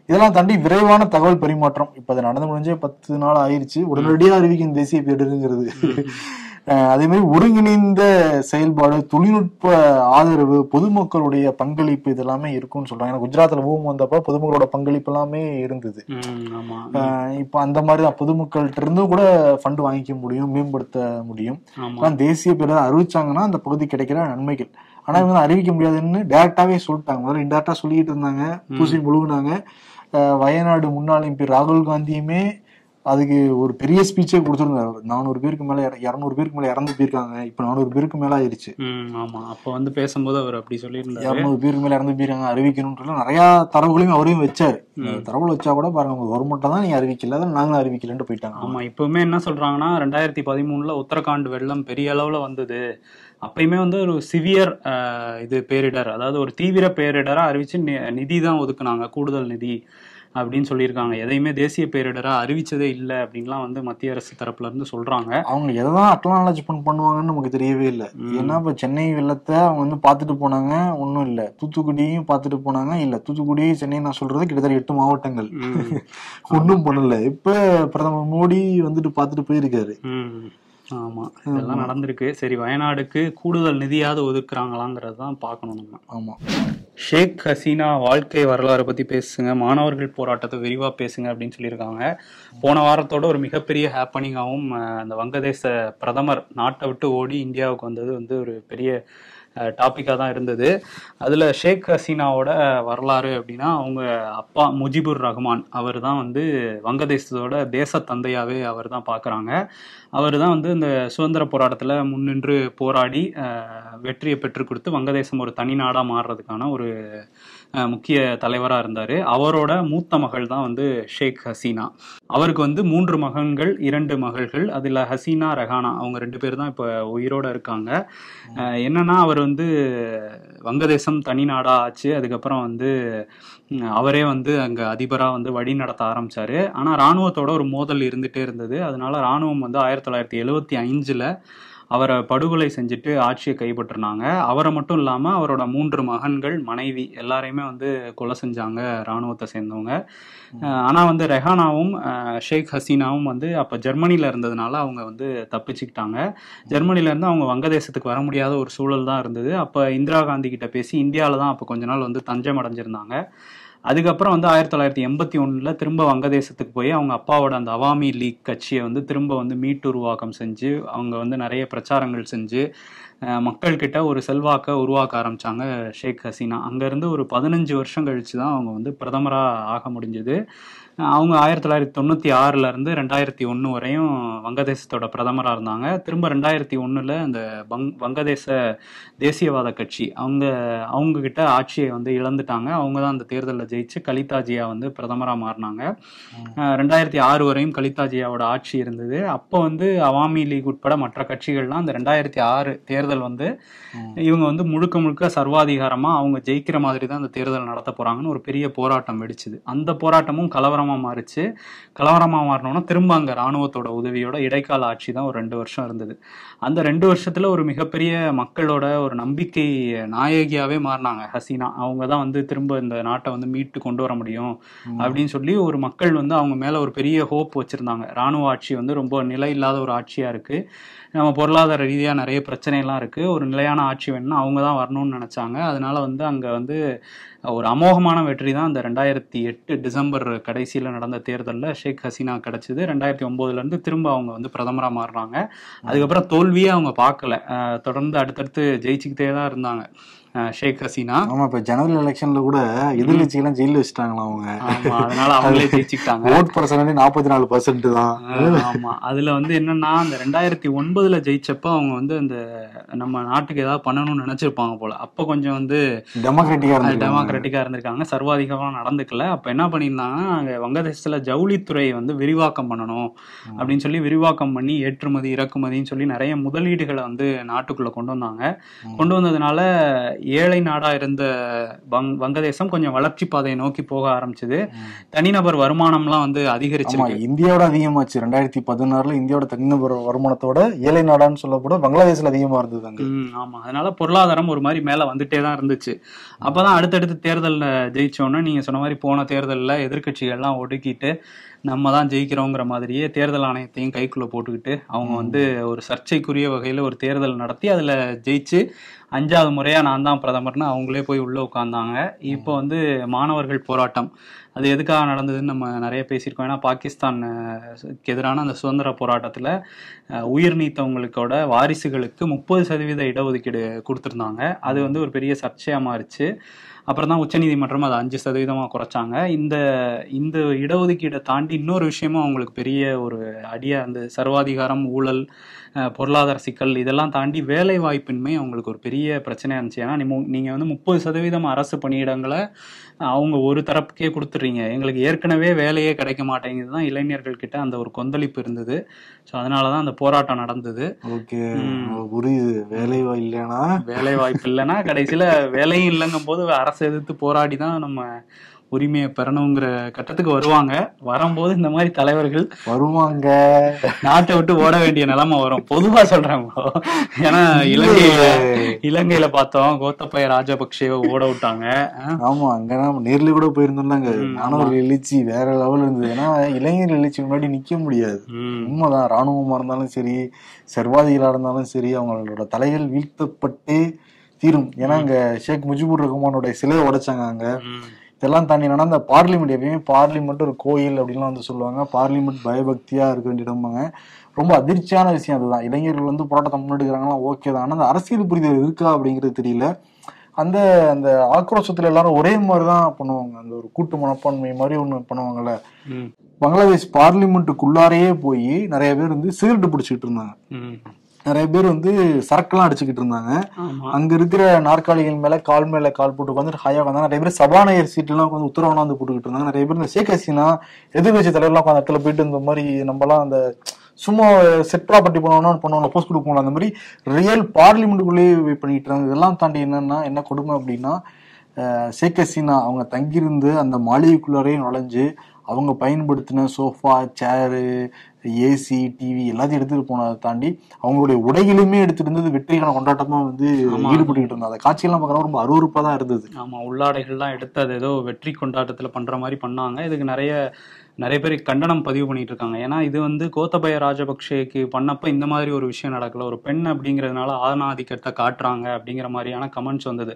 இதெல்லாம் தாண்டி விரைவான தகவல் பரிமாற்றம். இப்ப அது நடந்து முடிஞ்சே 10 நாள் ஆயிடுச்சு. உடனடியாக அறிவிக்கும் தேசிய பேரிடருங்கிறது அதே மாதிரி ஒருங்கிணைந்த செயல்பாடு, தொழில்நுட்ப ஆதரவு, பொதுமக்களுடைய பங்களிப்பு இதெல்லாமே இருக்கும்னு சொல்றாங்க. ஏன்னா குஜராத்ல பூமி வந்தப்ப பொதுமக்களோட பங்களிப்பு எல்லாமே இருந்தது. இப்ப அந்த மாதிரிதான் பொதுமக்கள்கிட்ட இருந்தும் கூட ஃபண்ட் வாங்கிக்க முடியும், மேம்படுத்த முடியும். தேசிய பேரிடர் அறிவிச்சாங்கன்னா அந்த பகுதி கிடைக்கிற நன்மைகள். ஆனா இவங்க அறிவிக்க முடியாதுன்னு டைரக்டாவே சொல்லிட்டாங்க. முதல்ல இன்டைரக்டா சொல்லிட்டு இருந்தாங்க, பூசி முழுகுனாங்க. வயநாடு முன்னாள் எம்பி ராகுல் காந்தியுமே அதுக்கு ஒரு பெரிய ஸ்பீச்சே கொடுத்துருந்தாரு. 400 பேருக்கு மேல 200 பேருக்கு மேல இறந்து போயிருக்காங்க, இப்ப 400 பேருக்கு மேல ஆயிருச்சு. ஆமா, அப்ப வந்து பேசும்போது அவர் அப்படி சொல்லியிருந்தாரு. 200 பேருக்கு மேல இறந்து போயிருக்காங்க, அறிவிக்கணும்னு நிறைய தரவுகளையும் அவரையும் வச்சாரு. தரவுல வச்சா கூட பாருங்க, கவர்மெண்ட் தான் நீங்க அறிவிக்கல, நாங்களும் அறிவிக்கலன்னு போயிட்டாங்க. ஆமா, இப்பவுமே என்ன சொல்றாங்கன்னா 2013 உத்தரகாண்ட் வெள்ளம் பெரிய அளவுல வந்தது. அப்பயுமே வந்து ஒரு சிவியர் இது பேரிடர், அதாவது ஒரு தீவிர பேரிடரா அறிவிச்சு நிதி தான் ஒதுக்குனாங்க, கூடுதல் நிதி அப்படின்னு சொல்லியிருக்காங்க. எதையுமே தேசிய பேரிடரா அறிவிச்சதே இல்லை அப்படின்லாம் வந்து மத்திய அரசு தரப்புல இருந்து சொல்றாங்க. அவங்க எதான் அக்னாலஜ் பண்ணுவாங்கன்னு நமக்கு தெரியவே இல்லை. ஏன்னா இப்ப சென்னை வெள்ளத்தை அவங்க வந்து பாத்துட்டு போனாங்க, ஒன்னும் இல்லை. தூத்துக்குடியும் பாத்துட்டு போனாங்க, இல்ல. தூத்துக்குடி, சென்னை நான் சொல்றது கிட்டத்தட்ட 8 மாவட்டங்கள் ஒன்னும் பண்ணல. இப்ப பிரதமர் மோடி வந்துட்டு பாத்துட்டு போயிருக்காரு. ஆமா, இதெல்லாம் நடந்திருக்கு. சரி, வயநாடுக்கு கூடுதல் நிதியாவது ஒதுக்குறாங்களாங்கிறது தான் பார்க்கணும் நம்ம. ஆமா, ஷேக் ஹசீனா வாழ்க்கை வரலாறு பத்தி பேசுங்க, மாணவர்கள் போராட்டத்தை விரிவா பேசுங்க அப்படின்னு சொல்லியிருக்காங்க. போன வாரத்தோட ஒரு மிகப்பெரிய ஹேப்பனிங்காகவும் அந்த வங்கதேச பிரதமர் நாட்டை விட்டு ஓடி இந்தியாவுக்கு வந்தது வந்து ஒரு பெரிய டாப்பிக்காக தான் இருந்தது. அதில் ஷேக் ஹசீனாவோட வரலாறு அப்படின்னா, அவங்க அப்பா முஜிபுர் ரஹ்மான் அவர் தான் வந்து வங்கதேசத்தோட தேச தந்தையாகவே அவர் தான் பார்க்குறாங்க. அவர் தான் வந்து இந்த சுதந்திர போராட்டத்தில் முன்னின்று போராடி வெற்றியை பெற்றுக் கொடுத்து வங்கதேசம் ஒரு தனி நாடாக மாறுறதுக்கான ஒரு முக்கிய தலைவராக இருந்தார். அவரோட மூத்த மகள் தான் வந்து ஷேக் ஹசீனா. அவருக்கு வந்து 3 மகன்கள் 2 மகள்கள். அதில் ஹசீனா, ரெஹானா அவங்க 2 பேர் தான் இப்போ உயிரோடு இருக்காங்க. என்னன்னா, அவர் வந்து வங்கதேசம் தனி நாடாக ஆச்சு. அதுக்கப்புறம் வந்து அவரே வந்து அங்கே அதிபராக வந்து வழி நடத்த ஆரம்பிச்சாரு. ஆனால் இராணுவத்தோட ஒரு மோதல் இருந்துகிட்டே இருந்தது. அதனால இராணுவம் வந்து 1975 அவரை படுகொலை செஞ்சுட்டு ஆட்சியை கைப்பற்றினாங்க. அவரை மட்டும் இல்லாமல் அவரோட 3 மகன்கள், மனைவி எல்லாரையுமே வந்து கொலை செஞ்சாங்க இராணுவத்தை சேர்ந்தவங்க. ஆனால் வந்து ரெஹானாவும் ஷேக் ஹசீனாவும் வந்து அப்போ ஜெர்மனியில் இருந்ததுனால அவங்க வந்து தப்பிச்சுக்கிட்டாங்க. ஜெர்மனிலேருந்து அவங்க வங்கதேசத்துக்கு வர முடியாத ஒரு சூழல் தான் இருந்தது. அப்போ இந்திரா காந்தி கிட்ட பேசி இந்தியாவில் தான் அப்போ கொஞ்ச நாள் வந்து தஞ்சம் அடைஞ்சிருந்தாங்க. அதுக்கப்புறம் வந்து 1981 திரும்ப வங்கதேசத்துக்கு போய் அவங்க அப்பாவோட அந்த அவாமி லீக் கட்சியை வந்து திரும்ப வந்து மீட்டுருவாக்கம் செஞ்சு அவங்க வந்து நிறைய பிரச்சாரங்கள் செஞ்சு மக்கள்கிட்ட ஒரு செல்வாக்கை உருவாக்க ஆரம்பிச்சாங்க ஷேக் ஹசீனா. அங்கேருந்து ஒரு 15 வருஷம் கழிச்சு தான் அவங்க வந்து பிரதமராக ஆக முடிஞ்சது. அவங்க 1996 2001 வரையும் வங்கதேசத்தோட பிரதமராக இருந்தாங்க. திரும்ப 2001 அந்த வங்கதேச தேசியவாத கட்சி அவங்க கிட்ட ஆட்சியை வந்து இழந்துட்டாங்க. அவங்க தான் அந்த தேர்தலில் ஜெயிச்சு கலிதா ஜியா வந்து பிரதமராக மாறினாங்க. 2006 வரையும் கலிதா ஜியாவோட ஆட்சி இருந்தது. அப்போ வந்து அவாமி லீக் உட்பட மற்ற கட்சிகள்லாம் அந்த 2006 தேர்தல் வந்து இவங்க வந்து முழுக்க முழுக்க சர்வாதிகாரமாக அவங்க ஜெயிக்கிற மாதிரி தான் அந்த தேர்தல் நடத்த போறாங்கன்னு ஒரு பெரிய போராட்டம் வெடிச்சுது. அந்த போராட்டமும் கலவரமாக மாறிச்சு. கலவரமாக மாறினோன்னா திரும்ப அங்கே இராணுவத்தோட உதவியோட இடைக்கால ஆட்சி தான் ஒரு 2 வருஷம் இருந்தது. அந்த 2 வருஷத்துல ஒரு மிகப்பெரிய மக்களோட ஒரு நம்பிக்கை நாயகியாவே மாறினாங்க ஹசீனா. அவங்க தான் வந்து திரும்ப இந்த நாட்டை வந்து மீட்டு கொண்டு வர முடியும் அப்படின்னு சொல்லி ஒரு மக்கள் வந்து அவங்க மேல ஒரு பெரிய ஹோப் வச்சிருந்தாங்க. இராணுவ ஆட்சி வந்து ரொம்ப நிலை இல்லாத ஒரு ஆட்சியா இருக்கு, நம்ம பொருளாதார ரீதியாக நிறைய பிரச்சனைலாம் இருக்குது, ஒரு நிலையான ஆட்சி வேணும்னா அவங்க தான் வரணும்னு நினச்சாங்க. அதனால வந்து அங்கே வந்து ஒரு அமோகமான வெற்றி தான் அந்த 2008 டிசம்பர் கடைசியில் நடந்த தேர்தலில் ஷேக் ஹசீனா கிடச்சிது. 2009 திரும்ப அவங்க வந்து பிரதமராக மாறுறாங்க. அதுக்கப்புறம் தோல்வியே அவங்க பார்க்கல, தொடர்ந்து அடுத்தடுத்து ஜெயிச்சுக்கிட்டே தான் இருந்தாங்க ஷேக் ஹசீனா. ஆமா, இப்ப ஜனரல் எலெக்ஷன்ல கூட எதிர்கட்சிகள்லாம் ஜெயில வச்சுட்டாங்களாம் அவங்க. ஆமா, அதனால அவங்களே ஜெயிச்சுக்கிட்டாங்க. ஓட் பர்சன்டேஜ் 44% தான். ஆமா, அதுல வந்து என்னன்னா அந்த 2009 ஜெயிச்சப்ப அவங்க வந்து அந்த நம்ம நாட்டுக்கு ஏதாவது பண்ணணும்னு நினைச்சிருப்பாங்க போல. அப்ப கொஞ்சம் வந்து டெமோக்ராட்டிக்கா இருந்திருக்காங்க, சர்வாதிகமா நடந்துக்கல. அப்ப என்ன பண்ணியிருந்தாங்கன்னா, அங்க வங்கதேசத்துல ஜவுளித்துறை வந்து விரிவாக்கம் பண்ணணும் அப்படின்னு சொல்லி விரிவாக்கம் பண்ணி ஏற்றுமதி இறக்குமதின்னு சொல்லி நிறைய முதலீடுகளை வந்து நாட்டுக்குள்ள கொண்டு வந்தாங்க. கொண்டு வந்ததுனால ஏழை நாடா இருந்த வங்கதேசம் கொஞ்சம் வளர்ச்சி பாதையை நோக்கி போக ஆரம்பிச்சது. தனிநபர் வருமானம்லாம் வந்து அதிகரிச்சிருக்கு. இந்தியாவோட அதிகமாச்சு. 2016 இந்தியாவோட தனிநபர் வருமானத்தோட ஏழை நாடான்னு சொல்லப்பட பங்களாதேஷ்ல அதிகமா இருந்தது அங்க. ஆமா, அதனால பொருளாதாரம் ஒரு மாதிரி மேல வந்துட்டே தான் இருந்துச்சு. அப்பதான் அடுத்தடுத்து தேர்தல்ல ஜெயிச்சோன்னா நீங்க சொன்ன மாதிரி போன தேர்தல்ல எதிர்கட்சிகள்லாம் ஒடுக்கிட்டு நம்ம தான் ஜெயிக்கிறோங்கிற மாதிரியே தேர்தல் ஆணையத்தையும் கைக்குள்ள போட்டுக்கிட்டு அவங்க வந்து ஒரு சர்ச்சைக்குரிய வகையில ஒரு தேர்தல் நடத்தி அதுல ஜெயிச்சு 5வது முறையா நான் தான் பிரதமர்னு அவங்களே போய் உள்ள உட்கார்ந்தாங்க. இப்போ வந்து மாணவர்கள் போராட்டம் அது எதுக்காக நடந்ததுன்னு நம்ம நிறைய பேசியிருக்கோம். ஏன்னா பாகிஸ்தானுக்கு எதிரான அந்த சுதந்திர போராட்டத்துல உயிர் நீத்தவங்களுக்கோட வாரிசுகளுக்கு 30% இடஒதுக்கீடு கொடுத்துருந்தாங்க. அது வந்து ஒரு பெரிய சர்ச்சையா மாறிச்சு. அப்புறம் தான் உச்சநீதிமன்றம் அதை 5% குறைச்சாங்க. இந்த இடஒதுக்கீடை தாண்டி இன்னொரு விஷயமும் அவங்களுக்கு பெரிய ஒரு அடியா அந்த சர்வாதிகாரம், ஊழல், பொருளாதார சிக்கல் இதெல்லாம் தாண்டி வேலை வாய்ப்பின்மை அவங்களுக்கு ஒரு பெரிய பிரச்சனையா இருந்துச்சு. ஏன்னா நீங்க வந்து 30% அரசு பணியிடங்களை அவங்க ஒரு தரப்புக்கே கொடுத்துறீங்க, எங்களுக்கு ஏற்கனவே வேலையே கிடைக்க மாட்டேங்குது தான் இளைஞர்கள் கிட்ட அந்த ஒரு கொந்தளிப்பு இருந்தது. ஸோ அதனாலதான் அந்த போராட்டம் நடந்தது. ஓகே, புரியுது. வேலை வாய்ப்பு இல்லைன்னா கடைசியில வேலையும் இல்லைங்கும் போது அரசு எதிர்த்து போராடி தான் நம்ம உரிமையை பெறணுங்கிற கட்டத்துக்கு வருவாங்க. வரும்போது இந்த மாதிரி தலைவர்கள் வருவாங்க, நாட்டை விட்டு ஓட வேண்டிய நிலைமை வரும். பொதுவா சொல்றாங்க. ஏன்னா இலங்கையில பார்த்தோம், கோத்தபய ராஜபக்சேவை ஓட விட்டாங்க. ஆமா, அங்க நேர்ல கூட போயிருந்தோம்னாங்க. மாணவர்கள் எழுச்சி வேற லெவல் இருந்தது. ஏன்னா இளைஞர் எழுச்சி முன்னாடி நிக்க முடியாது. உண்மைதான். ராணுவமா இருந்தாலும் சரி, சர்வாதிகளா இருந்தாலும் சரி, அவங்களோட தலைகள் வீழ்த்தப்பட்டே தீரும். ஏன்னா அங்க ஷேக் முஜிபுர் ரஹ்மானோட சிலையை உடைச்சாங்க. அங்க இதெல்லாம் தாண்டி என்னன்னா அந்த பார்லிமெண்ட், எப்பயுமே பார்லிமெண்ட் ஒரு கோயில் அப்படின்லாம் வந்து சொல்லுவாங்க. பார்லிமெண்ட் பயபக்தியா இருக்க வேண்டிய இடம்பாங்க. ரொம்ப அதிர்ச்சியான விஷயம் அதுதான். இளைஞர்கள் வந்து போராட்டத்தை முன்னெடுக்கிறாங்களா, ஓகே தான். ஆனா அந்த அரசியல் புரிதல் இருக்கா அப்படிங்கிறது தெரியல. அந்த அந்த ஆக்ரோஷத்துல எல்லாரும் ஒரே மாதிரிதான் பண்ணுவாங்க. அந்த ஒரு கூட்டு மனப்பான்மை மாதிரி ஒண்ணு பண்ணுவாங்கல்ல. பங்களாதேஷ் பார்லிமெண்ட்டுக்குள்ளாரையே போய் நிறைய பேர் வந்து சிகரெட்டு பிடிச்சிக்கிட்டு இருந்தாங்க. நிறைய பேர் வந்து சரக்குலாம் அடிச்சுக்கிட்டு இருந்தாங்க. அங்க இருக்கிற நாற்காலிகள் மேல கால் போட்டு உட்காந்து ஹாயா உட்காந்து நிறைய பேர் சபாநாயகர் சீட்டு எல்லாம் உட்காந்து உத்தரவானா வந்து போட்டுக்கிட்டு இருந்தாங்க. நிறைய பேர் இந்த ஷேக் ஹசீனா எதிர்கட்சி தலைவர்லாம் உட்காந்து இடத்துல போயிட்டு இந்த மாதிரி நம்மலாம் அந்த சும்மா செட் ப்ராப்பர்ட்டி பண்ணுவாங்க, போஸ்ட் கொடுக்க போகலாம், அந்த மாதிரி ரியல் பார்லிமெண்ட்டுக்குள்ளேயே பண்ணிட்டு இருந்தாங்க. இதெல்லாம் தாண்டி என்ன கொடுமை அப்படின்னா, ஷேக் ஹசீனா அவங்க தங்கியிருந்து அந்த மாளிகைக்குள்ளாரையே நுழைஞ்சு அவங்க பயன்படுத்தின சோஃபா, சேரு, ஏசி, டிவி எல்லாத்தையும் எடுத்துட்டு போனதை தாண்டி அவங்களுடைய உடைகளுமே எடுத்துட்டு இருந்தது வெற்றிக்கான கொண்டாட்டமா வந்து ஈடுபட்டு இருந்தாங்க. அந்த காட்சியெல்லாம் பார்க்கறோம், ரொம்ப அருவருப்பா தான் இருந்தது. ஆமா, உள்ளாடைகள்லாம் எடுத்து அது ஏதோ வெற்றி கொண்டாட்டத்துல பண்ற மாதிரி பண்ணாங்க. இதுக்கு நிறைய பேர் கண்டனம் பதிவு பண்ணிட்டு இருக்காங்க. ஏன்னா இது வந்து கோத்தபய ராஜபக்சேக்கு பண்ணப்ப இந்த மாதிரி ஒரு விஷயம் நடக்கல, ஒரு பெண் அப்படிங்கிறதுனால ஆணாதிக்கத்தை காட்டுறாங்க அப்படிங்கிற மாதிரியான கமெண்ட்ஸ் வந்தது.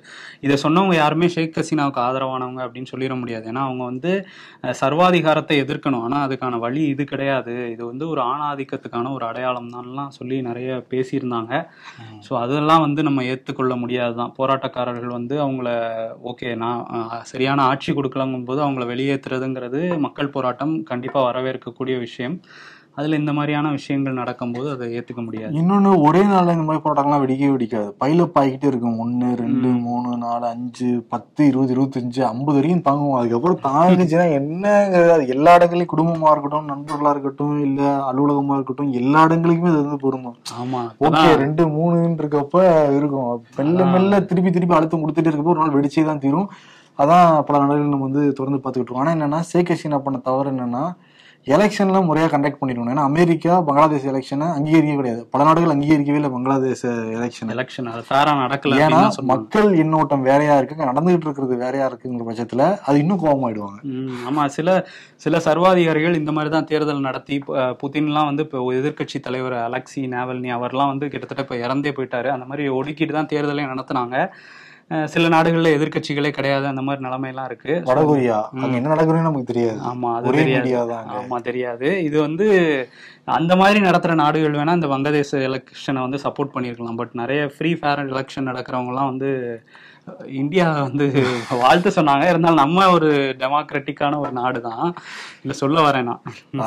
இதை சொன்னவங்க யாருமே ஷேக் ஹசீனாவுக்கு ஆதரவானவங்க அப்படின்னு சொல்லிட முடியாது. ஏன்னா அவங்க வந்து சர்வாதிகாரத்தை எதிர்க்கணும், ஆனா அதுக்கான வழி இது கிடையாது, இது வந்து ஒரு ஆணாதிக்கத்துக்கான ஒரு அடையாளம் தான்லாம் சொல்லி நிறைய பேசியிருந்தாங்க. ஸோ அதெல்லாம் வந்து நம்ம ஏற்றுக்கொள்ள முடியாதுதான். போராட்டக்காரர்கள் வந்து அவங்கள ஓகே நான் சரியான ஆட்சி கொடுக்கலங்கும் போது அவங்கள வெளியேற்றுறதுங்கிறது மக்கள் போராட்டம் கண்டிப்பா வரவேற்கக்கூடிய விஷயம். அதுல இந்த மாதிரியான விஷயங்கள் நடக்கும்போது அதை ஏத்துக்க முடியாது. இன்னொன்னு, ஒரே நாள்ல இந்த மாதிரி போராட்டம்லாம் வெடிக்காது. பைலப் ஆகிட்டே இருக்கும். 1, 2, 3, 4, 5, 10, 20, 25, 50 வரைக்கும் தாங்குவோம். அதுக்கப்புறம் தாங்குச்சுன்னா என்னங்கிறது, அது எல்லா இடங்களையும் குடும்பமா இருக்கட்டும், நண்பர்களா இருக்கட்டும், இல்ல அலுவலகமா இருக்கட்டும், எல்லா இடங்களுக்குமே அது வந்து பொருந்தும். ஆமா, ஓகே 2, 3 இருக்கப்ப இருக்கும். மெல்ல திருப்பி அழுத்தம் கொடுத்துட்டே இருக்கப்போ ஒரு நாள் வெடிச்சே தான் தீரும். அதான் பல நாடுகள் நம்ம வந்து தொடர்ந்து பார்த்துக்கிட்டு இருக்கோம். ஆனா என்னன்னா, ஷேக் ஹசீனா பண்ண தவறு என்னன்னா, எலெக்ஷன்லாம் முறையா கண்டக்ட் பண்ணிடணும். ஏன்னா அமெரிக்கா பங்களாதேஷ் எலெக்ஷனை அங்கீகரிக்க கிடையாது. பல நாடுகள் அங்கீகரிக்கவே இல்லை பங்களாதேஷ் எலெக்ஷன் நடக்கல. ஏன்னா மக்கள் எண்ணோட்டம் வேறையா இருக்கு, நடந்துகிட்டு இருக்கிறது வேறையா இருக்குங்கிற பட்சத்துல அது இன்னும் கோபமாயிடுவாங்க. ஆமா, சில சர்வாதிகாரிகள் இந்த மாதிரிதான் தேர்தல் நடத்தி புதின்லாம் வந்து இப்போ எதிர்கட்சி தலைவர் அலெக்சி நாவல்னி அவர்லாம் வந்து கிட்டத்தட்ட இப்போ இறந்தே போயிட்டாரு. அந்த மாதிரி ஒடுக்கிட்டு தான் தேர்தலையும் நடத்தினாங்க. சில நாடுகள்ல எதிர்கட்சிகளே கிடையாது, அந்த மாதிரி நிலைமையெல்லாம் இருக்கு. வடகொரியா என்ன நடக்குதுன்னு நமக்கு தெரியாது. ஆமா, அது தெரியாது. ஆமா, தெரியாது. இது வந்து அந்த மாதிரி நடத்துற நாடுகள் வேணா இந்த வங்கதேச எலெக்ஷனை வந்து சப்போர்ட் பண்ணிருக்கலாம். பட் நிறைய ஃப்ரீ ஃபேர் எலெக்ஷன் நடக்கிறவங்க எல்லாம் வந்து இந்தியா வந்து வாழ்த்து சொன்னாங்க. இருந்தாலும் நம்ம ஒரு டெமோக்ராட்டிக்கான ஒரு நாடு தான், இல்ல சொல்ல வரேன்னா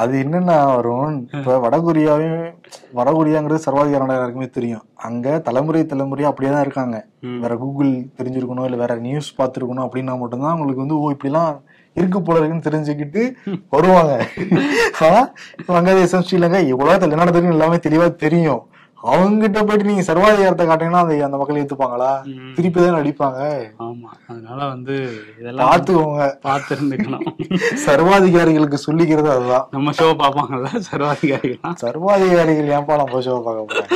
அது என்னன்னா வரும். இப்ப வடகொரியாங்கிறது சர்வாதிகார நாடு எல்லாருக்குமே தெரியும். அங்க தலைமுறையா அப்படியேதான் இருக்காங்க. வேற கூகுள் தெரிஞ்சிருக்கணும், இல்ல வேற நியூஸ் பார்த்துருக்கணும் அப்படின்னா மட்டும்தான் அவங்களுக்கு வந்து இப்படிலாம் இருக்கு போல இருக்குன்னு தெரிஞ்சுக்கிட்டு வருவாங்க. ஆனா வங்கதேசம், ஸ்ரீலங்கா, உலகத்துல என்ன நடக்குதுன்னு எல்லாமே தெளிவா தெரியும். அவங்ககிட்ட போயிட்டு நீங்க சர்வாதிகாரத்தை காட்டீங்கன்னா அந்த மக்கள் ஏத்துப்பாங்களா? திருப்பி தான் அடிப்பாங்க. ஆமா, அதனால வந்து இதெல்லாம் பாத்துக்கோங்க, பார்த்து இருந்துக்கணும். சர்வாதிகாரிகளுக்கு சொல்லிக்கிறது அதுதான். நம்ம ஷோ பாப்பாங்கல்ல சர்வாதிகாரிகள். சர்வாதிகாரிகள் ஏன்பா நம்ம ஷோ பார்க்க போறேன்?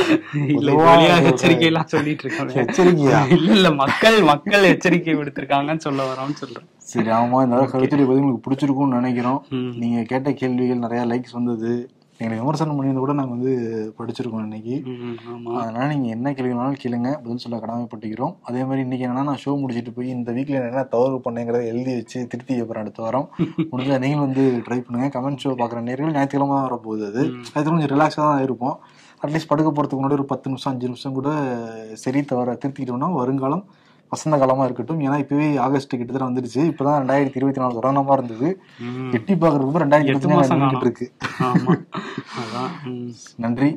எச்சரிக்கை எல்லாம் சொல்லிட்டு இருக்காங்க. எச்சரிக்கையா? இல்ல மக்கள் எச்சரிக்கை விடுத்திருக்காங்கன்னு சொல்ல வரோம்னு சொல்றேன். சரி, ஆமா, இந்த கருத்துடைய பதிவு உங்களுக்கு பிடிச்சிருக்கும்னு நினைக்கிறோம். நீங்க கேட்ட கேள்விகள் நிறைய லைக்ஸ் வந்தது. எங்களை விமர்சனம் பண்ணி கூட நாங்க வந்து படிச்சிருக்கோம் இன்னைக்கு. அதனால நீங்க என்ன கேள்வினாலும் கேளுங்க, பதில் சொல்ல கடமைப்பட்டுக்கிறோம். அதே மாதிரி இன்னைக்கு என்னன்னா, நான் ஷோ முடிச்சுட்டு போய் இந்த வீக்ல என்ன தவறு பண்ணேங்கிறத எழுதி வச்சு திருத்தி வைப்பேன் அடுத்த வாரம். முடிஞ்சா நீங்களும் வந்து ட்ரை பண்ணுங்க. கமெண்ட் ஷோ பாக்குற நேரங்கள் ஞாயிற்றுக்கிழமை தான் வரப்போகுது. அது கொஞ்சம் ரிலாக்ஸா தான் இருப்போம். அட்லீஸ்ட் படுக்க போறதுக்கு முன்னாடி ஒரு 10 நிமிஷம் 5 நிமிஷம் கூட சரி தவற திருத்திக்கிட்டோம்னா வருங்காலம் வசந்த காலமா இருக்கட்டும். ஏன்னா இப்பவே ஆகஸ்ட் கிட்டத்தட்ட வந்துருச்சு. இப்பதான் 2024 தொடங்கினமா இருந்தது. எட்டி பாக்குறதுக்கு 2024 இருக்கு. நன்றி.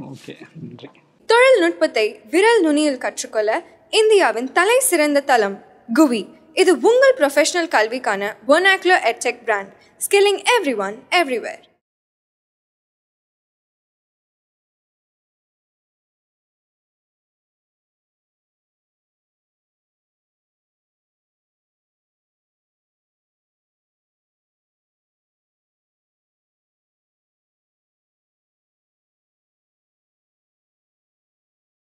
தொழில்நுட்பத்தை விரல் நுனியில் கற்றுக்கொள்ள இந்தியாவின் தலை சிறந்த தளம் குவி. இது உங்கள் ப்ரொஃபஷனல் கல்விக்கான vernacular edtech brand. Skilling everyone everywhere.